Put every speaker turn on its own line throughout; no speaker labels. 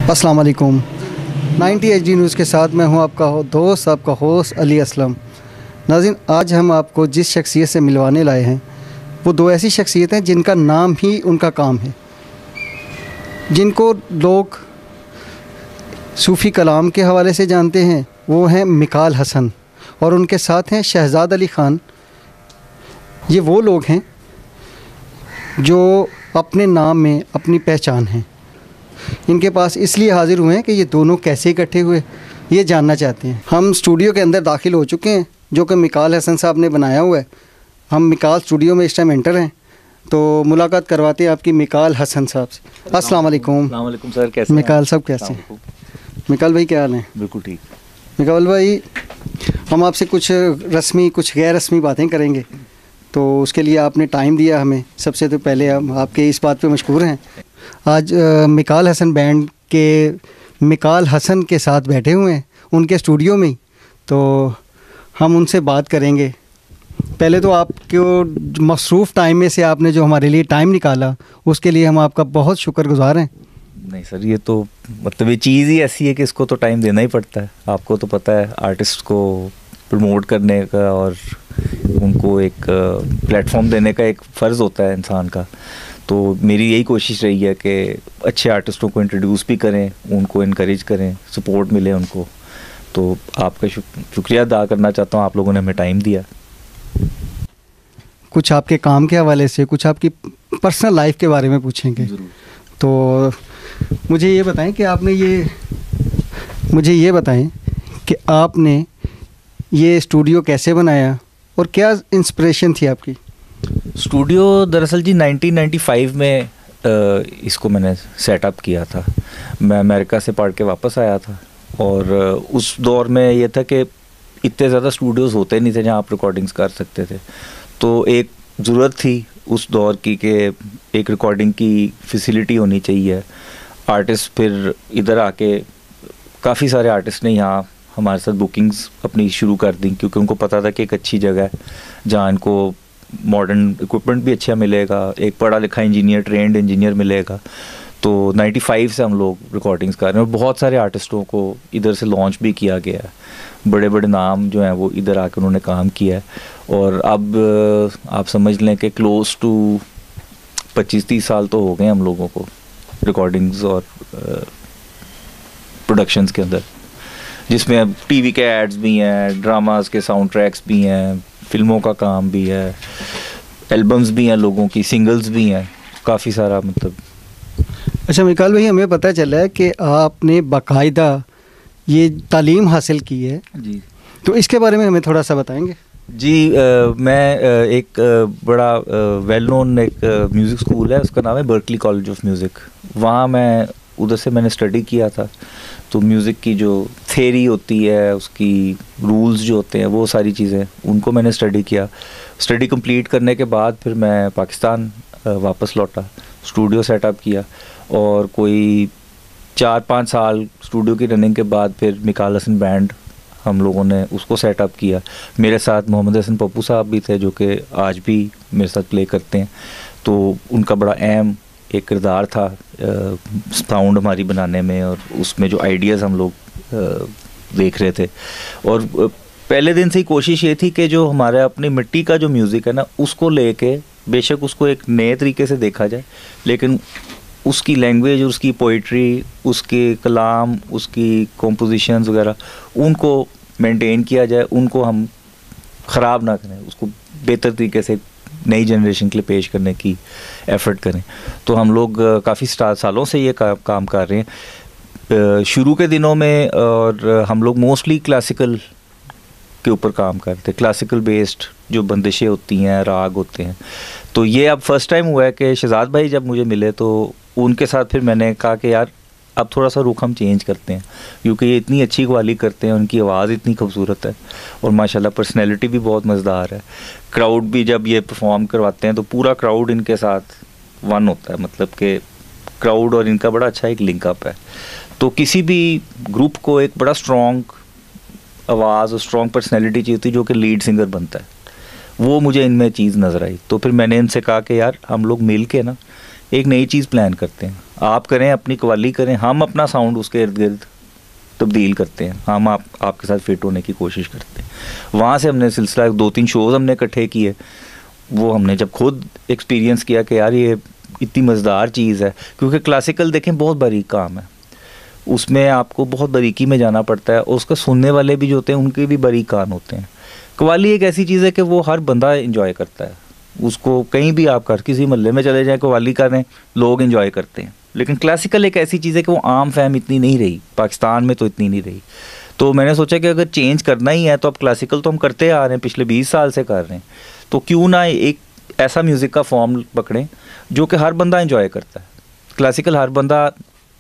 अस्सलाम वालेकुम। 90 HD news के साथ मैं हूं आपका दोस्त, आपका होस्ट अली असलम। नाज़रीन, आज हम आपको जिस शख्सियत से मिलवाने लाए हैं वो दो ऐसी शख्सियत हैं जिनका नाम ही उनका काम है, जिनको लोग सूफ़ी कलाम के हवाले से जानते हैं। वो हैं मिकाल हसन और उनके साथ हैं शहजाद अली ख़ान। ये वो लोग हैं जो अपने नाम में अपनी पहचान है। इनके पास इसलिए हाज़िर हुए हैं कि ये दोनों कैसे इकट्ठे हुए, ये जानना चाहते हैं। हम स्टूडियो के अंदर दाखिल हो चुके हैं जो कि मिकाल हसन साहब ने बनाया हुआ है। हम मिकाल स्टूडियो में इस टाइम एंटर हैं, तो मुलाकात करवाते हैं आपकी मिकाल हसन साहब से। अस्सलाम वालेकुम।
अस्सलाम वालेकुम सर, कैसे
मिकाल साहब कैसे हैं? मिकाल भाई क्या हाल है?
बिल्कुल ठीक।
मिकाल भाई, हम आपसे कुछ रस्मी कुछ गैर रस्मी बातें करेंगे, तो उसके लिए आपने टाइम दिया हमें। सबसे तो पहले हम आपके इस बात पे मशकूर हैं। आज मिकाल हसन बैंड के मिकाल हसन के साथ बैठे हुए हैं उनके स्टूडियो में ही, तो हम उनसे बात करेंगे। पहले तो आपको मसरूफ़ टाइम में से आपने जो हमारे लिए टाइम निकाला, उसके लिए हम आपका बहुत शुक्रगुज़ार हैं।
नहीं सर, ये तो मतलब ये चीज़ ही ऐसी है कि इसको तो टाइम देना ही पड़ता है। आपको तो पता है, आर्टिस्ट को प्रमोट करने का और उनको एक प्लेटफॉर्म देने का एक फ़र्ज़ होता है इंसान का। तो मेरी यही कोशिश रही है कि अच्छे आर्टिस्टों को इंट्रोड्यूस भी करें, उनको इनकरेज करें, सपोर्ट मिले उनको। तो आपका शुक्रिया अदा करना चाहता हूँ, आप लोगों ने हमें टाइम दिया।
कुछ आपके काम के हवाले से, कुछ आपकी पर्सनल लाइफ के बारे में पूछेंगे। तो मुझे ये बताएं कि आपने ये स्टूडियो कैसे बनाया और क्या इंस्पिरेशन थी आपकी?
स्टूडियो दरअसल जी 1995 में इसको मैंने सेटअप किया था। मैं अमेरिका से पढ़ के वापस आया था और उस दौर में ये था कि इतने ज़्यादा स्टूडियोज़ होते नहीं थे जहाँ आप रिकॉर्डिंग्स कर सकते थे। तो एक ज़रूरत थी उस दौर की कि एक रिकॉर्डिंग की फैसिलिटी होनी चाहिए। आर्टिस्ट फिर इधर आके काफ़ी सारे आर्टिस्ट ने यहाँ हमारे साथ बुकिंग्स अपनी शुरू कर दी, क्योंकि उनको पता था कि एक अच्छी जगह है जहाँ इनको मॉडर्न इक्विपमेंट भी अच्छा मिलेगा, एक पढ़ा लिखा इंजीनियर, ट्रेंड इंजीनियर मिलेगा। तो 95 से हम लोग रिकॉर्डिंग्स कर रहे हैं और बहुत सारे आर्टिस्टों को इधर से लॉन्च भी किया गया है। बड़े बड़े नाम जो हैं वो इधर आकर उन्होंने काम किया है। और अब आप समझ लें कि क्लोज टू 25-30 साल तो हो गए हम लोगों को रिकॉर्डिंग्स और प्रोडक्शंस के अंदर, जिसमें अब टीवी के एड्स भी हैं, ड्रामास के साउंड ट्रैक्स भी हैं, फिल्मों का काम भी है, एल्बम्स भी हैं लोगों की, सिंगल्स भी हैं, काफ़ी सारा मतलब।
अच्छा मिकाल भाई, हमें पता चला है कि आपने बाकायदा ये तालीम हासिल की है
जी,
तो इसके बारे में हमें थोड़ा सा बताएंगे?
जी मैं एक बड़ा वेल नोन एक म्यूज़िक स्कूल है, उसका नाम है बर्कली कॉलेज ऑफ म्यूज़िक। वहाँ मैं उधर से मैंने स्टडी किया था। तो म्यूज़िक की जो थेरी होती है, उसकी रूल्स जो होते हैं, वो सारी चीज़ें उनको मैंने स्टडी किया। स्टडी कंप्लीट करने के बाद फिर मैं पाकिस्तान वापस लौटा, स्टूडियो सेटअप किया और कोई 4-5 साल स्टूडियो की रनिंग के बाद फिर मिकाल हसन बैंड हम लोगों ने उसको सेटअप किया। मेरे साथ मोहम्मद हसन पप्पू साहब भी थे जो कि आज भी मेरे साथ प्ले करते हैं। तो उनका बड़ा अहम एक किरदार था साउंड हमारी बनाने में, और उसमें जो आइडियाज़ हम लोग देख रहे थे। और पहले दिन से ही कोशिश ये थी कि जो हमारे अपनी मिट्टी का जो म्यूज़िक है ना, उसको लेके बेशक उसको एक नए तरीके से देखा जाए, लेकिन उसकी लैंग्वेज, उसकी पोइट्री, उसके कलाम, उसकी कॉम्पोजिशंस वगैरह, उनको मेंटेन किया जाए, उनको हम ख़राब ना करें, उसको बेहतर तरीके से नई जनरेशन के लिए पेश करने की एफ़र्ट करें। तो हम लोग काफ़ी सालों से ये काम कर रहे हैं। शुरू के दिनों में और हम लोग मोस्टली क्लासिकल के ऊपर काम करते, क्लासिकल बेस्ड जो बंदिशें होती हैं, राग होते हैं। तो ये अब फर्स्ट टाइम हुआ है कि शहजाद भाई जब मुझे मिले तो उनके साथ फिर मैंने कहा कि यार अब थोड़ा सा रुख हम चेंज करते हैं, क्योंकि ये इतनी अच्छी कवाली करते हैं, उनकी आवाज़ इतनी खूबसूरत है और माशाल्लाह पर्सनैलिटी भी बहुत मज़ेदार है। क्राउड भी जब ये परफॉर्म करवाते हैं तो पूरा क्राउड इनके साथ वन होता है, मतलब कि क्राउड और इनका बड़ा अच्छा एक लिंकअप है। तो किसी भी ग्रुप को एक बड़ा स्ट्रॉन्ग आवाज़ और स्ट्रॉन्ग पर्सनैलिटी चाहिए होती है जो कि लीड सिंगर बनता है। वो मुझे इनमें चीज़ नज़र आई। तो फिर मैंने इनसे कहा कि यार हम लोग मिल के ना एक नई चीज़ प्लान करते हैं। आप करें, अपनी कवाली करें, हम अपना साउंड उसके इर्द गिर्द तब्दील करते हैं, हम आपके साथ फिट होने की कोशिश करते हैं। वहाँ से हमने सिलसिला 2-3 शोज़ हमने इकट्ठे किए। वो हमने जब खुद एक्सपीरियंस किया कि यार ये इतनी मज़ेदार चीज़ है, क्योंकि क्लासिकल देखें बहुत बारीक काम है, उसमें आपको बहुत बारीकी में जाना पड़ता है, और उसका सुनने वाले भी जो होते हैं उनके भी बारीक कान होते हैं। कव्वाली एक ऐसी चीज़ है कि वो हर बंदा एंजॉय करता है, उसको कहीं भी आप कर किसी महल्ले में चले जाएं कव्वाली करें, लोग एंजॉय करते हैं। लेकिन क्लासिकल एक ऐसी चीज़ है कि वो आम फहम इतनी नहीं रही, पाकिस्तान में तो इतनी नहीं रही। तो मैंने सोचा कि अगर चेंज करना ही है तो अब क्लासिकल तो हम करते आ रहे हैं, पिछले 20 साल से कर रहे हैं, तो क्यों ना एक ऐसा म्यूज़िक का फॉर्म पकड़ें जो कि हर बंदा एंजॉय करता है। क्लासिकल हर बंदा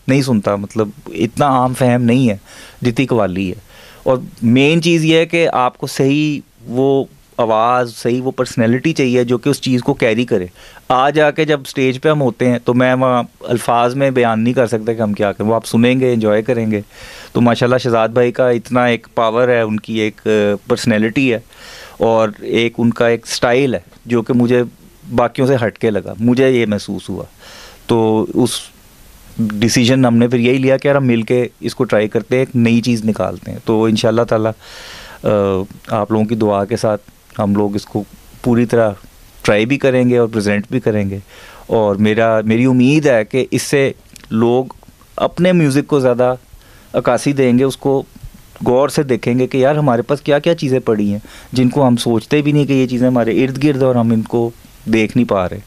नहीं सुनता, मतलब इतना आम फहम नहीं है जितनी कव्वाली है। और मेन चीज़ ये है कि आपको सही वो आवाज़, सही वो पर्सनैलिटी चाहिए जो कि उस चीज़ को कैरी करे। आज आके जब स्टेज पे हम होते हैं तो मैं वहाँ अल्फाज में बयान नहीं कर सकता कि हम क्या करें, वो आप सुनेंगे, एंजॉय करेंगे। तो माशाल्लाह शहजाद भाई का इतना एक पावर है, उनकी एक पर्सनैलिटी है और एक उनका एक स्टाइल है जो कि मुझे बाकियों से हट के लगा, मुझे ये महसूस हुआ। तो उस डिसीजन हमने फिर यही लिया कि यार हम मिल के इसको ट्राई करते हैं, एक नई चीज़ निकालते हैं। तो इंशाल्लाह ताला आप लोगों की दुआ के साथ हम लोग इसको पूरी तरह ट्राई भी करेंगे और प्रेजेंट भी करेंगे। और मेरी उम्मीद है कि इससे लोग अपने म्यूज़िक को ज़्यादा अक्कासी देंगे, उसको गौर से देखेंगे कि यार हमारे पास क्या क्या चीज़ें पड़ी हैं जिनको हम सोचते भी नहीं कि ये चीज़ें हमारे इर्द गिर्द और हम इनको देख नहीं पा रहे।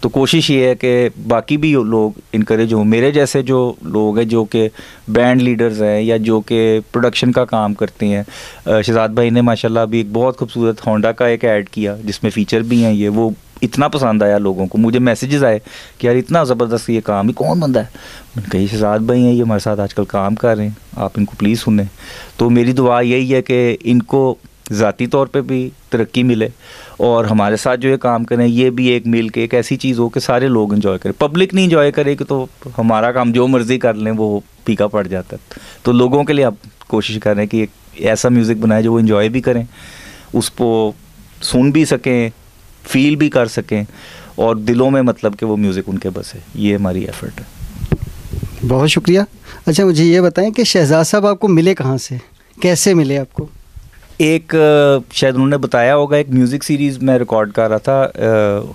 तो कोशिश ये है कि बाकी भी लोग इनकरेज हों, मेरे जैसे जो लोग हैं जो कि बैंड लीडर्स हैं या जो कि प्रोडक्शन का काम करते हैं। शहजाद भाई ने माशाल्लाह अभी एक बहुत खूबसूरत होंडा का एक ऐड किया जिसमें फ़ीचर भी हैं, ये वो इतना पसंद आया लोगों को। मुझे मैसेजेस आए कि यार इतना ज़बरदस्त ये काम, ये कौन बंदा है? मैंने कहा शहजाद भाई हैं, ये हमारे साथ आजकल काम कर रहे हैं, आप इनको प्लीज़ सुने। तो मेरी दुआ यही है कि इनको ज़ाती तौर पे भी तरक्की मिले और हमारे साथ जो ये काम करें ये भी एक मिल के एक ऐसी चीज़ हो कि सारे लोग एंजॉय करें। पब्लिक नहीं एंजॉय करेगी तो हमारा काम जो मर्ज़ी कर लें वो फीका पड़ जाता है। तो लोगों के लिए आप कोशिश कर रहे हैं कि एक ऐसा म्यूज़िक बनाए जो वो एंजॉय भी करें, उसको सुन भी सकें, फील भी कर सकें और दिलों में मतलब कि वो म्यूज़िक उनके बस है। ये हमारी एफ़र्ट है।
बहुत शुक्रिया। अच्छा मुझे ये बताएं कि शहजाद साहब आपको मिले कहाँ से, कैसे मिले आपको?
एक शायद उन्होंने बताया होगा, एक म्यूज़िक सीरीज़ मैं रिकॉर्ड कर रहा था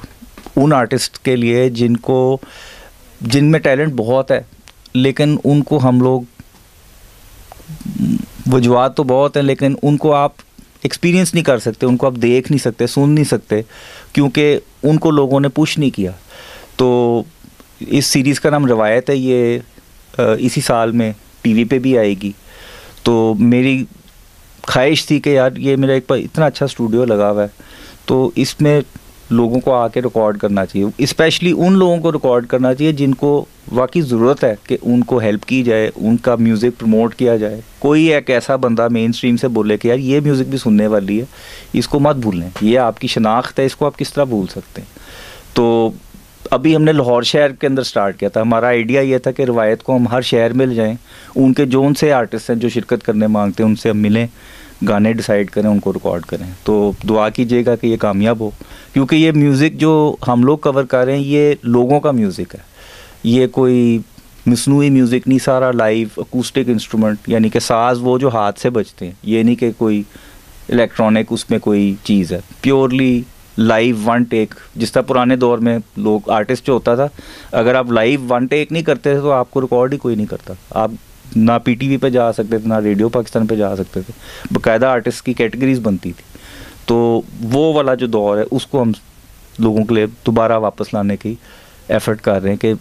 उन आर्टिस्ट के लिए जिनमें टैलेंट बहुत है लेकिन उनको हम लोग, वजूहात तो बहुत हैं लेकिन उनको आप एक्सपीरियंस नहीं कर सकते, उनको आप देख नहीं सकते, सुन नहीं सकते क्योंकि उनको लोगों ने पुश नहीं किया। तो इस सीरीज़ का नाम रिवायत है, ये इसी साल में टीवी पे भी आएगी। तो मेरी ख्वाहिश थी कि यार ये मेरा एक इतना अच्छा स्टूडियो लगा हुआ है तो इसमें लोगों को आके रिकॉर्ड करना चाहिए, स्पेशली उन लोगों को रिकॉर्ड करना चाहिए जिनको वाकई ज़रूरत है कि उनको हेल्प की जाए, उनका म्यूज़िक प्रमोट किया जाए। कोई एक ऐसा बंदा मेन स्ट्रीम से बोले कि यार ये म्यूज़िक भी सुनने वाली है, इसको मत भूलें, ये आपकी शनाख्त है, इसको आप किस तरह भूल सकते हैं। तो अभी हमने लाहौर शहर के अंदर स्टार्ट किया था। हमारा आइडिया ये था कि रिवायत को हम हर शहर में ले जाएं, उनके जो उनसे आर्टिस्ट हैं जो शिरकत करने मांगते हैं उनसे हम मिलें, गाने डिसाइड करें, उनको रिकॉर्ड करें। तो दुआ कीजिएगा कि ये कामयाब हो, क्योंकि ये म्यूज़िक जो हम लोग कवर कर रहे हैं ये लोगों का म्यूज़िक है, ये कोई मसनूई म्यूज़िक नहीं, सारा लाइव अकूस्टिक इंस्ट्रूमेंट, यानी कि साज वो जो हाथ से बजते हैं, ये नहीं कि कोई इलेक्ट्रॉनिक उसमें कोई चीज़ है, प्योरली लाइव वन टेक। जिस तरह पुराने दौर में लोग आर्टिस्ट जो होता था, अगर आप लाइव वन टेक नहीं करते थे तो आपको रिकॉर्ड ही कोई नहीं करता, आप ना पीटीवी पे जा सकते थे, ना रेडियो पाकिस्तान पे जा सकते थे, बाकायदा आर्टिस्ट की कैटेगरीज बनती थी। तो वो वाला जो दौर है उसको हम लोगों के लिए दोबारा वापस लाने की एफर्ट कर रहे हैं कि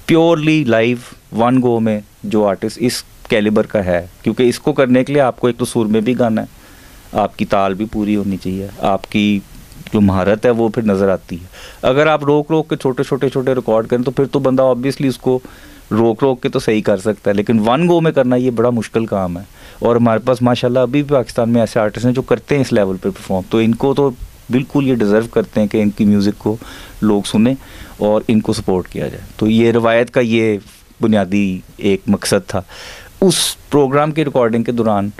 प्योरली लाइव वन गो में जो आर्टिस्ट इस कैलिबर का है, क्योंकि इसको करने के लिए आपको एक तो सुर में भी गाना है, आपकी ताल भी पूरी होनी चाहिए, आपकी जो महारत है वो फिर नज़र आती है। अगर आप रोक के छोटे रिकॉर्ड करें तो फिर तो बंदा ऑब्वियसली उसको रोक के तो सही कर सकता है, लेकिन वन गो में करना ये बड़ा मुश्किल काम है। और हमारे पास माशाल्लाह अभी भी पाकिस्तान में ऐसे आर्टिस्ट हैं जो करते हैं इस लेवल पे परफॉर्म, तो इनको तो बिल्कुल ये डिज़र्व करते हैं कि इनकी म्यूज़िक को लोग सुने और इनको सपोर्ट किया जाए। तो ये रिवायत का ये बुनियादी एक मकसद था। उस प्रोग्राम की रिकॉर्डिंग के दौरान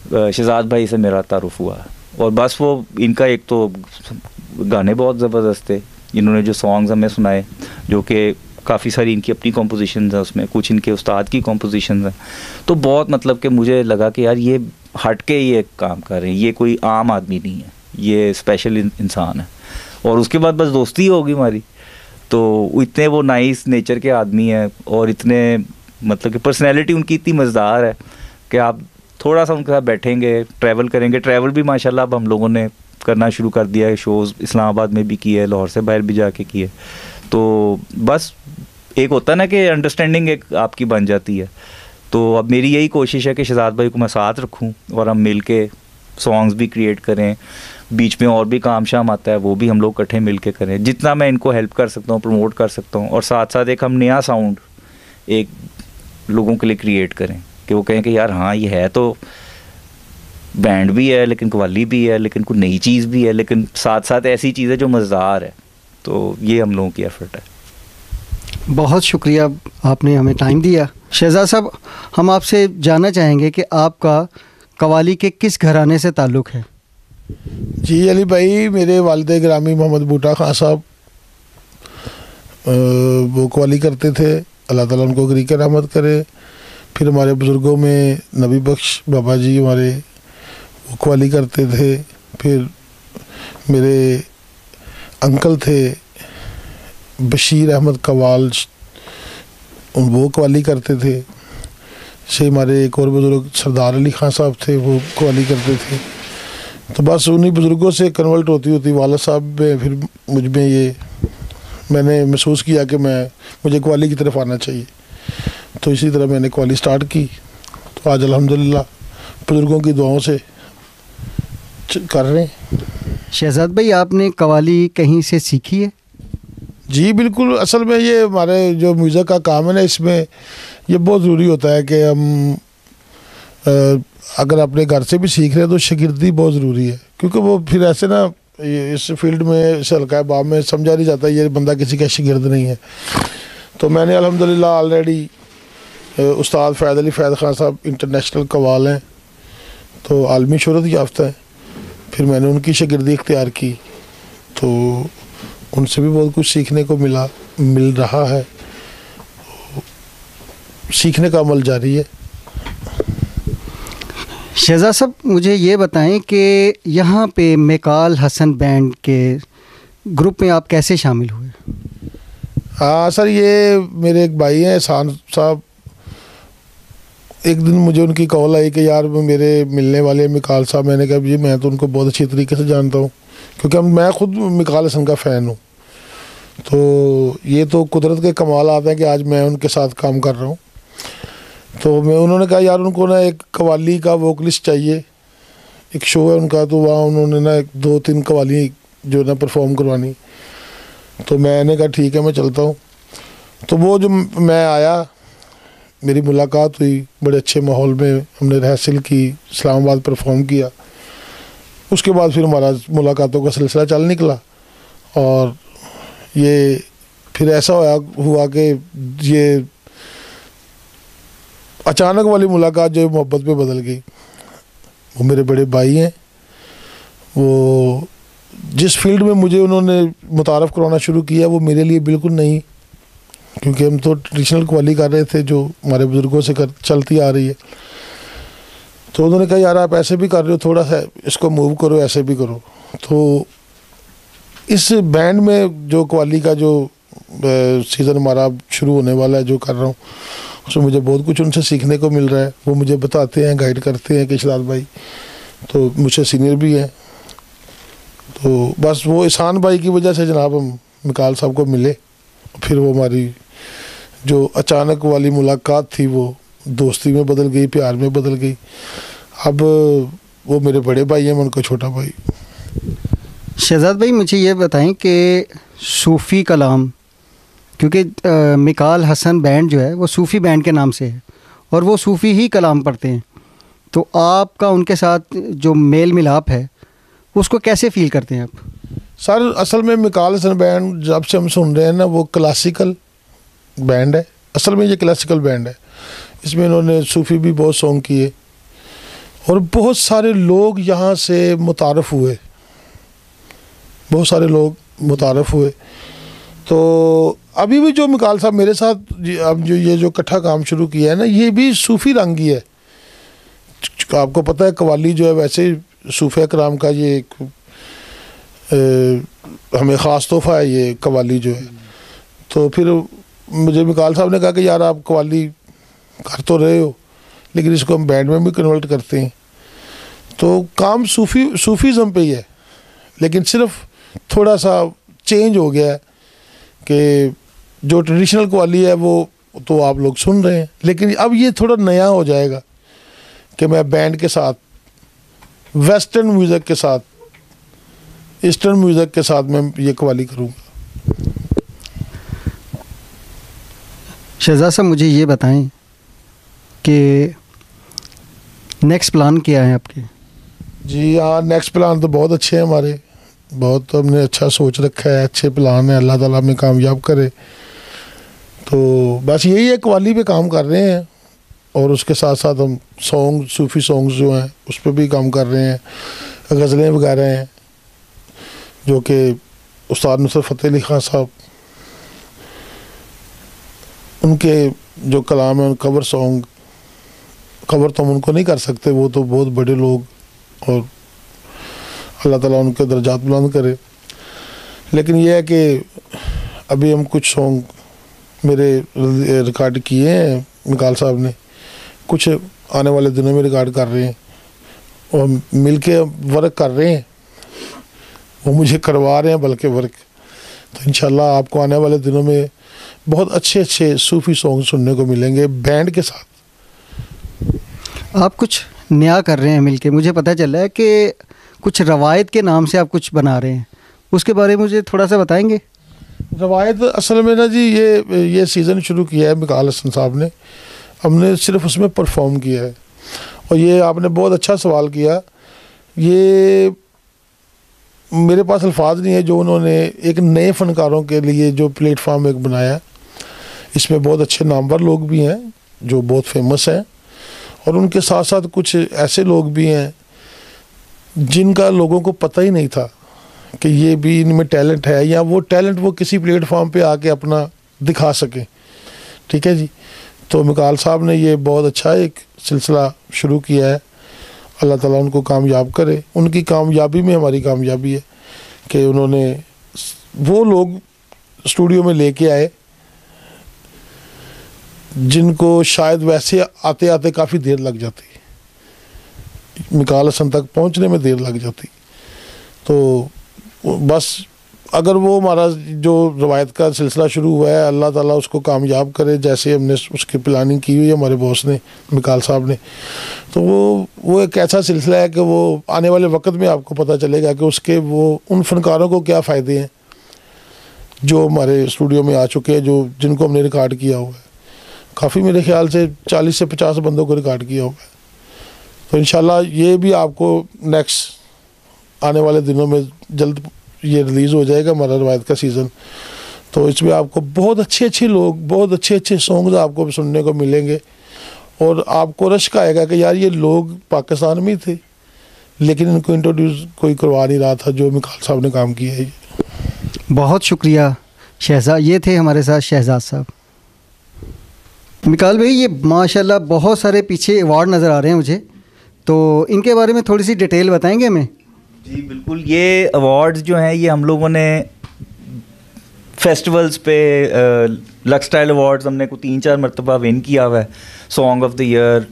शहजाद भाई से मेरा तारुफ हुआ और बस वो इनका एक तो गाने बहुत ज़बरदस्त थे, इन्होंने जो सॉन्ग्स हमें सुनाए, जो कि काफ़ी सारी इनकी अपनी कॉम्पोजिशंस हैं, उसमें कुछ इनके उस्ताद की कॉम्पोजिशंस हैं, तो बहुत मतलब कि मुझे लगा कि यार ये हट के ये काम कर रहे हैं, ये कोई आम आदमी नहीं है, ये स्पेशल इंसान है। और उसके बाद बस दोस्ती होगी हमारी, तो इतने वो नाइस नेचर के आदमी हैं और इतने मतलब कि पर्सनैलिटी उनकी इतनी मज़ेदार है कि आप थोड़ा सा उनके साथ बैठेंगे, ट्रैवल करेंगे। ट्रैवल भी माशाल्लाह अब हम लोगों ने करना शुरू कर दिया है, शोज़ इस्लामाबाद में भी किए, लाहौर से बाहर भी जाके किए। तो बस एक होता है ना कि अंडरस्टैंडिंग एक आपकी बन जाती है। तो अब मेरी यही कोशिश है कि शहजाद भाई को मैं साथ रखूं और हम मिल के सॉन्ग्स भी क्रिएट करें, बीच में और भी काम शाम आता है वो भी हम लोग इकट्ठे मिल के करें, जितना मैं इनको हेल्प कर सकता हूँ, प्रमोट कर सकता हूँ। और साथ साथ एक हम नया साउंड एक लोगों के लिए क्रिएट करें कि वो कहें कि यार हाँ ये है तो बैंड भी है लेकिन कव्वाली भी है, लेकिन कोई नई चीज़ भी है, लेकिन साथ साथ ऐसी चीज़ है जो मज़ेदार है। तो ये हम लोगों की एफर्ट है।
बहुत शुक्रिया, आपने हमें टाइम दिया। शहजाद साहब, हम आपसे जानना चाहेंगे कि आपका कव्वाली के किस घराने से ताल्लुक़ है?
जी अली भाई, मेरे वालिद गिरामी मोहम्मद बूटा खान साहब वो कव्वाली करते थे, अल्लाह ताला उनको गरीक रहमत करे। फिर हमारे बुज़ुर्गों में नबी बख्श बाबा जी हमारे वो कव्वाली करते थे। फिर मेरे अंकल थे बशीर अहमद कवाल, वो कव्वाली करते थे। से हमारे एक और बुज़ुर्ग सरदार अली खान साहब थे, वो कव्वाली करते थे। तो बस उन्हीं बुज़ुर्गों से कन्वर्ट होती होती वाला साहब में फिर मुझ में ये मैंने महसूस किया कि मुझे कव्वाली की तरफ आना चाहिए। तो इसी तरह मैंने कव्वाली स्टार्ट की। तो आज अल्हम्दुलिल्लाह बुज़ुर्गों की दुआओं से कर रहे हैं।
शहजाद भाई, आपने कव्वाली कहीं से सीखी है?
जी बिल्कुल, असल में ये हमारे जो म्यूज़िक का काम है ना, इसमें ये बहुत ज़रूरी होता है कि हम अगर अपने घर से भी सीख रहे हैं तो शागिर्दी बहुत ज़रूरी है, क्योंकि वो फिर ऐसे ना इस फील्ड में इस हल्का बाब में समझा नहीं जाता ये बंदा किसी का शागिर्द नहीं है। तो मैंने अल्हम्दुलिल्लाह ऑलरेडी उस्ताद फ़ैज़ अली फ़ैज़ खान साहब इंटरनेशनल कव्वाल हैं, तो आलमी शोहरत याफ्ता है। फिर मैंने उनकी शागिर्दी इख्तियार की, तो उनसे भी बहुत कुछ सीखने को मिल रहा है। सीखने का अमल जारी है।
शहजाद साहब, मुझे ये बताएं कि यहाँ पे मिकाल हसन बैंड के ग्रुप में आप कैसे शामिल हुए?
हाँ सर, ये मेरे एक भाई हैं एहसान साहब। एक दिन मुझे उनकी कॉल आई कि यार मेरे मिलने वाले मिकाल साहब। मैंने कहा जी मैं तो उनको बहुत अच्छी तरीके से जानता हूँ, क्योंकि मैं खुद मिकाल हसन का फ़ैन हूँ। तो ये तो कुदरत के कमाल आते हैं कि आज मैं उनके साथ काम कर रहा हूँ। तो उन्होंने कहा यार उनको ना एक कव्वाली का वोकलिस्ट चाहिए, एक शो है उनका, तो वहाँ उन्होंने ना 2-3 कव्वाली जो ना परफॉर्म करवानी। तो मैंने कहा ठीक है मैं चलता हूँ। तो वो जो मैं आया, मेरी मुलाकात हुई, बड़े अच्छे माहौल में हमने रिहर्सल की, इस्लामाबाद परफॉर्म किया। उसके बाद फिर हमारा मुलाकातों का सिलसिला चल निकला। और ये फिर ऐसा हुआ कि ये अचानक वाली मुलाकात जो मोहब्बत में बदल गई। वो मेरे बड़े भाई हैं, वो जिस फील्ड में मुझे उन्होंने मुतारफ़ करवाना शुरू किया वो मेरे लिए बिल्कुल नहीं, क्योंकि हम तो ट्रेडिशनल कव्वाली कर रहे थे जो हमारे बुज़ुर्गों से चलती आ रही है। तो उन्होंने कहा यार आप ऐसे भी कर रहे हो, थोड़ा सा इसको मूव करो, ऐसे भी करो। तो इस बैंड में जो कव्वाली का जो सीज़न हमारा शुरू होने वाला है, जो कर रहा हूँ, उसमें मुझे बहुत कुछ उनसे सीखने को मिल रहा है। वो मुझे बताते हैं, गाइड करते हैं कि शहजाद भाई तो मुझसे सीनियर भी हैं। तो बस वो एहसान भाई की वजह से जनाब हम मिकाल साहब को मिले। फिर वो हमारी जो अचानक वाली मुलाकात थी वो दोस्ती में बदल गई, प्यार में बदल गई। अब वो मेरे बड़े भाई हैं, मैं उनका छोटा भाई।
शहजाद भाई, मुझे ये बताएं कि सूफ़ी कलाम, क्योंकि मिकाल हसन बैंड जो है वो सूफ़ी बैंड के नाम से है और वो सूफ़ी ही कलाम पढ़ते हैं, तो आपका उनके साथ जो मेल मिलाप है उसको कैसे फ़ील करते हैं आप?
सर असल में मिकाल हसन बैंड जब से हम सुन रहे हैं ना, वो क्लासिकल बैंड है। असल में ये क्लासिकल बैंड है। इसमें इन्होंने सूफ़ी भी बहुत सॉन्ग किए और बहुत सारे लोग यहाँ से मुतारफ़ हुए। बहुत सारे लोग मुतारफ़ हुए। तो अभी भी जो मिकाल साहब मेरे साथ अब जो ये जो इकट्ठा काम शुरू किया है ना, ये भी सूफ़ी रंग ही है। आपको पता है कवाली जो है वैसे सूफ़ी कराम का ये एक हमें ख़ास तोहफ़ा है ये कवाली जो है। तो फिर मुझे मिकाल साहब ने कहा कि यार आप कवाली कर तो रहे हो लेकिन इसको हम बैंड में भी कन्वर्ट करते हैं। तो काम सूफ़ीज़म पे ही है, लेकिन सिर्फ थोड़ा सा चेंज हो गया है कि जो ट्रेडिशनल कवाली है वो तो आप लोग सुन रहे हैं, लेकिन अब ये थोड़ा नया हो जाएगा कि मैं बैंड के साथ, वेस्टर्न म्यूज़िक के साथ, ईस्टर्न म्यूज़िक के साथ मैं ये कवाली करूँगा।
शहजाद साहब मुझे ये बताएं कि नेक्स्ट प्लान क्या है आपके?
जी हाँ, नेक्स्ट प्लान तो बहुत अच्छे हैं हमारे, बहुत हमने अच्छा सोच रखा है, अच्छे प्लान है, अल्लाह ताला हमें कामयाब करे। तो बस यही है, कवाली पे काम कर रहे हैं और उसके साथ साथ हम सॉन्ग, सूफ़ी सॉन्ग्स जो हैं उस पर भी काम कर रहे हैं, गज़लें वगैरह हैं जो कि उस्ताद नुसरत फ़तेह अली खान साहब, उनके जो कलाम है, कवर सॉन्ग, कवर तो हम उनको नहीं कर सकते, वो तो बहुत बड़े लोग, और अल्लाह ताला उनके दर्जात बुलंद करे। लेकिन यह है कि अभी हम कुछ सॉन्ग मेरे रिकॉर्ड किए हैं मिकाल साहब ने, कुछ आने वाले दिनों में रिकॉर्ड कर रहे हैं और मिल के वर्क कर रहे हैं, वो मुझे करवा रहे हैं बल्कि वर्क। तो इंशाल्लाह आपको आने वाले दिनों में बहुत अच्छे अच्छे सूफ़ी सॉन्ग सुनने को मिलेंगे बैंड के साथ।
आप कुछ नया कर रहे हैं मिलके, मुझे पता चला है कि कुछ रवायत के नाम से आप कुछ बना रहे हैं, उसके बारे में मुझे थोड़ा सा बताएंगे?
रवायत असल में ना जी, ये सीज़न शुरू किया है मिकाल हसन साहब ने, हमने सिर्फ उसमें परफॉर्म किया है। और ये आपने बहुत अच्छा सवाल किया, ये मेरे पास अल्फाज नहीं है जो उन्होंने एक नए फ़नकारों के लिए जो प्लेटफार्म एक बनाया। इसमें बहुत अच्छे नामवर लोग भी हैं जो बहुत फेमस हैं, और उनके साथ साथ कुछ ऐसे लोग भी हैं जिनका लोगों को पता ही नहीं था कि ये भी इनमें टैलेंट है, या वो टैलेंट वो किसी प्लेटफार्म पे आके अपना दिखा सकें। ठीक है जी। तो मिकाल साहब ने ये बहुत अच्छा एक सिलसिला शुरू किया है, अल्लाह ताला उनको कामयाब करे। उनकी कामयाबी में हमारी कामयाबी है कि उन्होंने वो लोग स्टूडियो में लेके आए जिनको शायद वैसे आते आते काफ़ी देर लग जाती, मिकाल हसन तक पहुंचने में देर लग जाती। तो बस अगर वो हमारा जो रवायत का सिलसिला शुरू हुआ है, अल्लाह ताला उसको कामयाब करे, जैसे हमने उसकी प्लानिंग की हुई है हमारे बॉस ने, मिकाल साहब ने, तो वो एक ऐसा सिलसिला है कि वो आने वाले वक्त में आपको पता चलेगा कि उसके वो उन फनकारों को क्या फ़ायदे हैं जो हमारे स्टूडियो में आ चुके हैं, जो जिनको हमने रिकॉर्ड किया हुआ है। काफ़ी मेरे ख्याल से 40 से 50 बंदों को रिकॉर्ड किया हुआ है। तो इंशाल्लाह ये भी आपको नेक्स्ट आने वाले दिनों में जल्द ये रिलीज़ हो जाएगा हमारा रवायत का सीज़न। तो इसमें आपको बहुत अच्छे अच्छे लोग, बहुत अच्छे अच्छे सॉन्ग्स आपको सुनने को मिलेंगे, और आपको रश्क आएगा कि यार ये लोग पाकिस्तान में थे लेकिन इनको इंट्रोड्यूस कोई करवा नहीं रहा था, जो मिकाल साहब ने काम किया है।
बहुत शुक्रिया शहजाद, ये थे हमारे साथ शहजाद साहब। मिकाल भाई, ये माशाल्लाह बहुत सारे पीछे अवार्ड नज़र आ रहे हैं मुझे, तो इनके बारे में थोड़ी सी डिटेल बताएंगे हमें?
जी बिल्कुल। ये अवार्ड्स जो हैं ये हम लोगों ने फेस्टिवल्स पे, लक्स स्टाइल अवार्ड्स हमने को 3-4 मरतबा विन किया हुआ है, song of the year,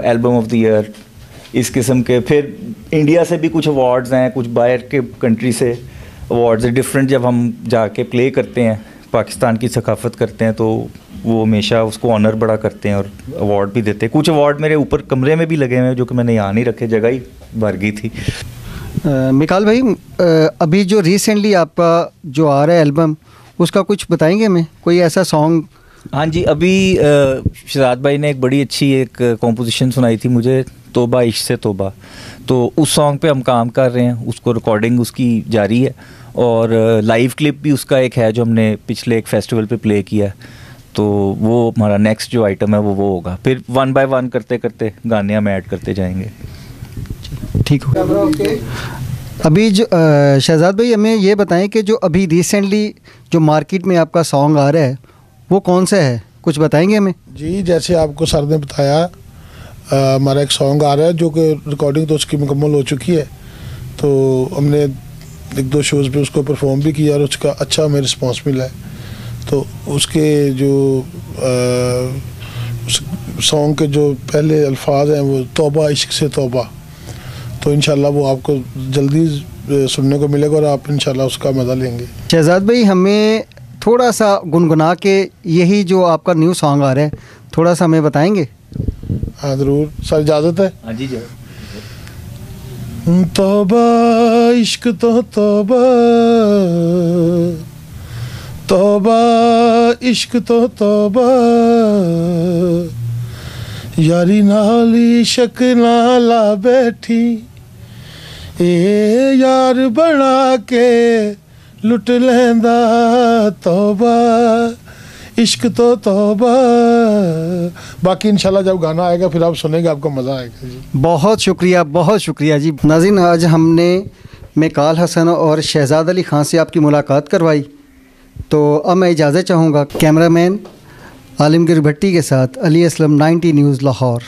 album of the year, इस किस्म के। फिर इंडिया से भी कुछ अवार्ड्स हैं, कुछ बाहर के कंट्री से अवार्ड्स हैं डिफरेंट। जब हम जाके प्ले करते हैं, पाकिस्तान की सकाफत करते हैं, तो वो हमेशा उसको ऑनर बड़ा करते हैं और अवार्ड भी देते हैं। कुछ अवार्ड मेरे ऊपर कमरे में भी लगे हुए हैं जो कि मैंने यहाँ नहीं रखे, जगह ही भर गई थी।
मिकाल भाई, अभी जो रिसेंटली आपका जो आ रहा है एल्बम, उसका कुछ बताएंगे हमें, कोई ऐसा सॉन्ग?
हाँ जी, अभी शहजाद भाई ने एक बड़ी अच्छी एक कॉम्पोजिशन सुनाई थी मुझे, तोबा इश्क से तोबा। तो उस सॉन्ग पे हम काम कर रहे हैं, उसको रिकॉर्डिंग उसकी जारी है, और लाइव क्लिप भी उसका एक है जो हमने पिछले एक फेस्टिवल पे प्ले किया है। तो वो हमारा नेक्स्ट जो आइटम है वो होगा। फिर 1 बाय 1 करते करते गाने हम ऐड करते जाएंगे।
ठीक हो। अभी जो शहजाद भाई हमें ये बताएं कि जो अभी रिसेंटली जो मार्केट में आपका सॉन्ग आ रहा है वो कौन सा है, कुछ बताएंगे हमें?
जी, जैसे आपको सर ने बताया, हमारा एक सॉन्ग आ रहा है जो कि रिकॉर्डिंग तो उसकी मुकम्मल हो चुकी है। तो हमने 1-2 शोज़ पे उसको परफॉर्म भी किया और उसका अच्छा हमें रिस्पांस मिला है। तो उसके जो उस सॉन्ग के जो पहले अल्फाज हैं वो तौबा इश्क से तौबा, तो इंशाल्लाह वो आपको जल्दी सुनने को मिलेगा और आप इंशाल्लाह उसका मज़ा लेंगे।
शहजाद भाई हमें थोड़ा सा गुनगुना के यही जो आपका न्यू सॉन्ग आ रहा है थोड़ा सा हमें बताएंगे?
हाँ ज़रूर सर, इजाज़त है?
हाँ जी जी।
तौबा इश्क तो तौबा, तौबा इश्क तो तौबा, यारी नाली शक नाला बैठी, ए यार बना के लुट लेंदा, तौबा इश्क तो तौबा। बाकी इंशाल्लाह जब गाना आएगा फिर आप सुनेंगे, आपको मज़ा आएगा जी।
बहुत शुक्रिया जी। नाज़रीन, आज हमने मेकाल हसन और शहजाद अली ख़ान से आपकी मुलाकात करवाई, तो अब मैं इजाज़त चाहूँगा। कैमरामैन आलमगीर भट्टी के साथ अली असलम, 90 न्यूज़ लाहौर।